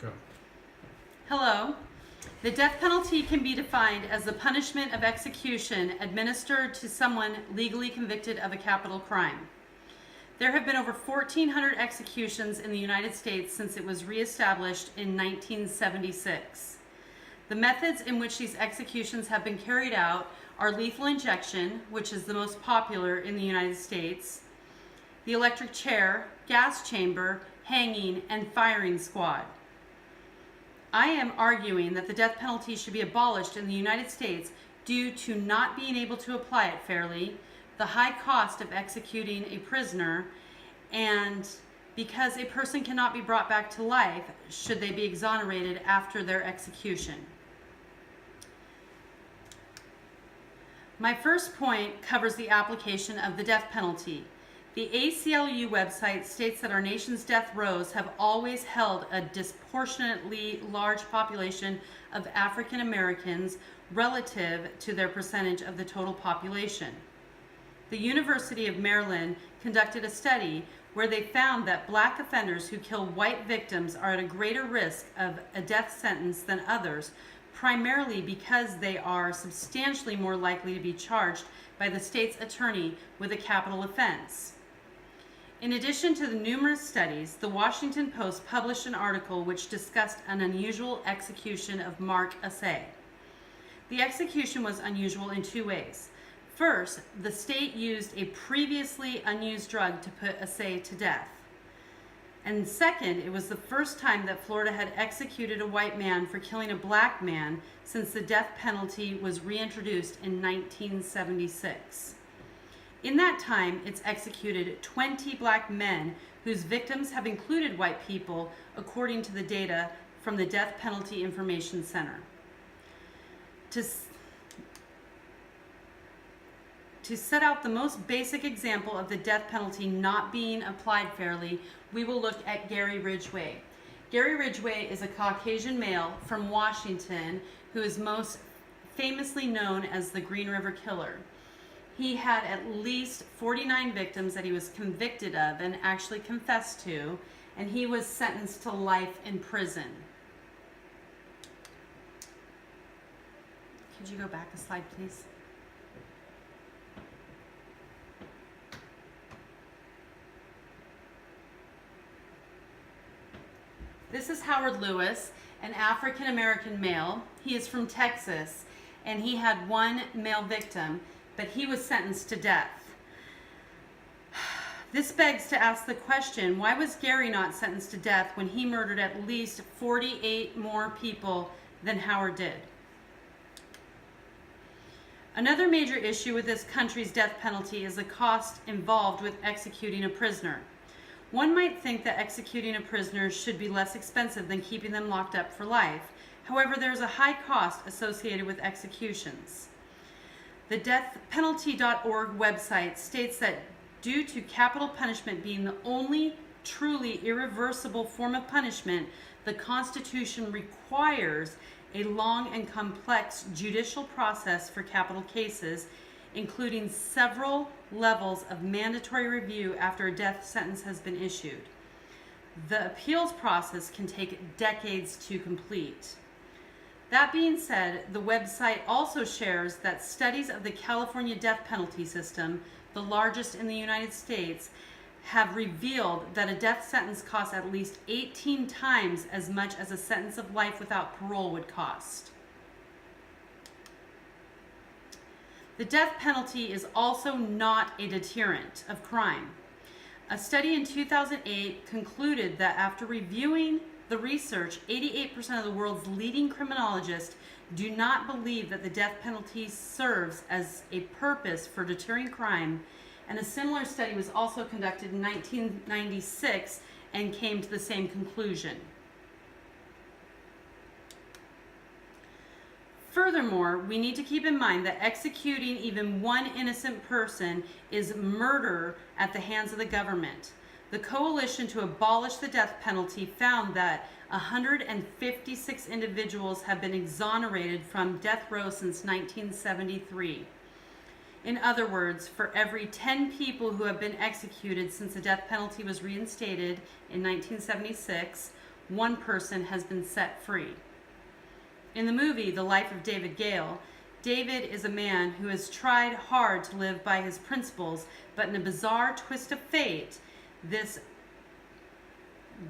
Go. Hello. The death penalty can be defined as the punishment of execution administered to someone legally convicted of a capital crime. There have been over 1,400 executions in the United States since it was reestablished in 1976. The methods in which these executions have been carried out are lethal injection, which is the most popular in the United States, the electric chair, gas chamber, hanging, and firing squad. I am arguing that the death penalty should be abolished in the United States due to not being able to apply it fairly, the high cost of executing a prisoner, and because a person cannot be brought back to life should they be exonerated after their execution. My first point covers the application of the death penalty. The ACLU website states that our nation's death rows have always held a disproportionately large population of African Americans relative to their percentage of the total population. The University of Maryland conducted a study where they found that black offenders who kill white victims are at a greater risk of a death sentence than others, primarily because they are substantially more likely to be charged by the state's attorney with a capital offense. In addition to the numerous studies, the Washington Post published an article which discussed an unusual execution of Mark Assay. The execution was unusual in two ways. First, the state used a previously unused drug to put Assay to death. And second, it was the first time that Florida had executed a white man for killing a black man since the death penalty was reintroduced in 1976. In that time, it's executed 20 black men whose victims have included white people, according to the data from the Death Penalty Information Center. To set out the most basic example of the death penalty not being applied fairly, we will look at Gary Ridgway. Gary Ridgway is a Caucasian male from Washington who is most famously known as the Green River Killer. He had at least 49 victims that he was convicted of and actually confessed to, and he was sentenced to life in prison. Could you go back a slide, please? This is Howard Lewis, an African-American male. He is from Texas, and he had one male victim, but he was sentenced to death. This begs to ask the question, why was Gary not sentenced to death when he murdered at least 48 more people than Howard did? Another major issue with this country's death penalty is the cost involved with executing a prisoner. One might think that executing a prisoner should be less expensive than keeping them locked up for life. However, there is a high cost associated with executions. The deathpenalty.org website states that due to capital punishment being the only truly irreversible form of punishment, the Constitution requires a long and complex judicial process for capital cases, including several levels of mandatory review after a death sentence has been issued. The appeals process can take decades to complete. That being said, the website also shares that studies of the California death penalty system, the largest in the United States, have revealed that a death sentence costs at least 18 times as much as a sentence of life without parole would cost. The death penalty is also not a deterrent of crime. A study in 2008 concluded that after reviewing the research, 88% of the world's leading criminologists do not believe that the death penalty serves as a purpose for deterring crime, and a similar study was also conducted in 1996 and came to the same conclusion. Furthermore, we need to keep in mind that executing even one innocent person is murder at the hands of the government. The Coalition to Abolish the Death Penalty found that 156 individuals have been exonerated from death row since 1973. In other words, for every 10 people who have been executed since the death penalty was reinstated in 1976, one person has been set free. In the movie The Life of David Gale, David is a man who has tried hard to live by his principles, but in a bizarre twist of fate, this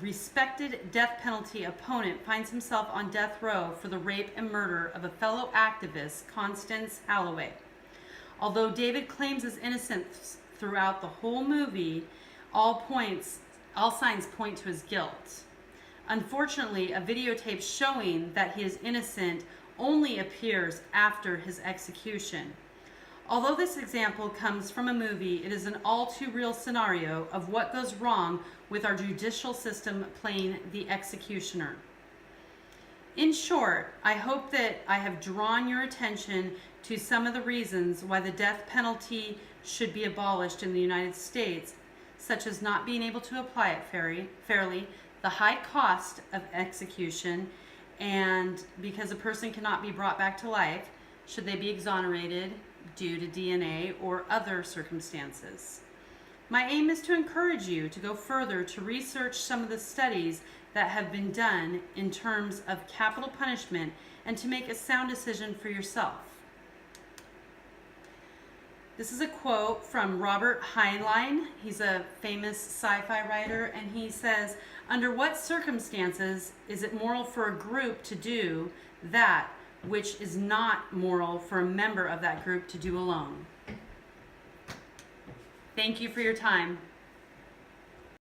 respected death penalty opponent finds himself on death row for the rape and murder of a fellow activist, Constance Holloway. Although David claims his innocence throughout the whole movie, all signs point to his guilt. Unfortunately, a videotape showing that he is innocent only appears after his execution. Although this example comes from a movie, it is an all too real scenario of what goes wrong with our judicial system playing the executioner. In short, I hope that I have drawn your attention to some of the reasons why the death penalty should be abolished in the United States, such as not being able to apply it fairly, the high cost of execution, and because a person cannot be brought back to life, should they be exonerated due to DNA or other circumstances. My aim is to encourage you to go further to research some of the studies that have been done in terms of capital punishment and to make a sound decision for yourself. This is a quote from Robert Heinlein. He's a famous sci-fi writer, and he says, "Under what circumstances is it moral for a group to do that which is not moral for a member of that group to do alone?" Thank you for your time.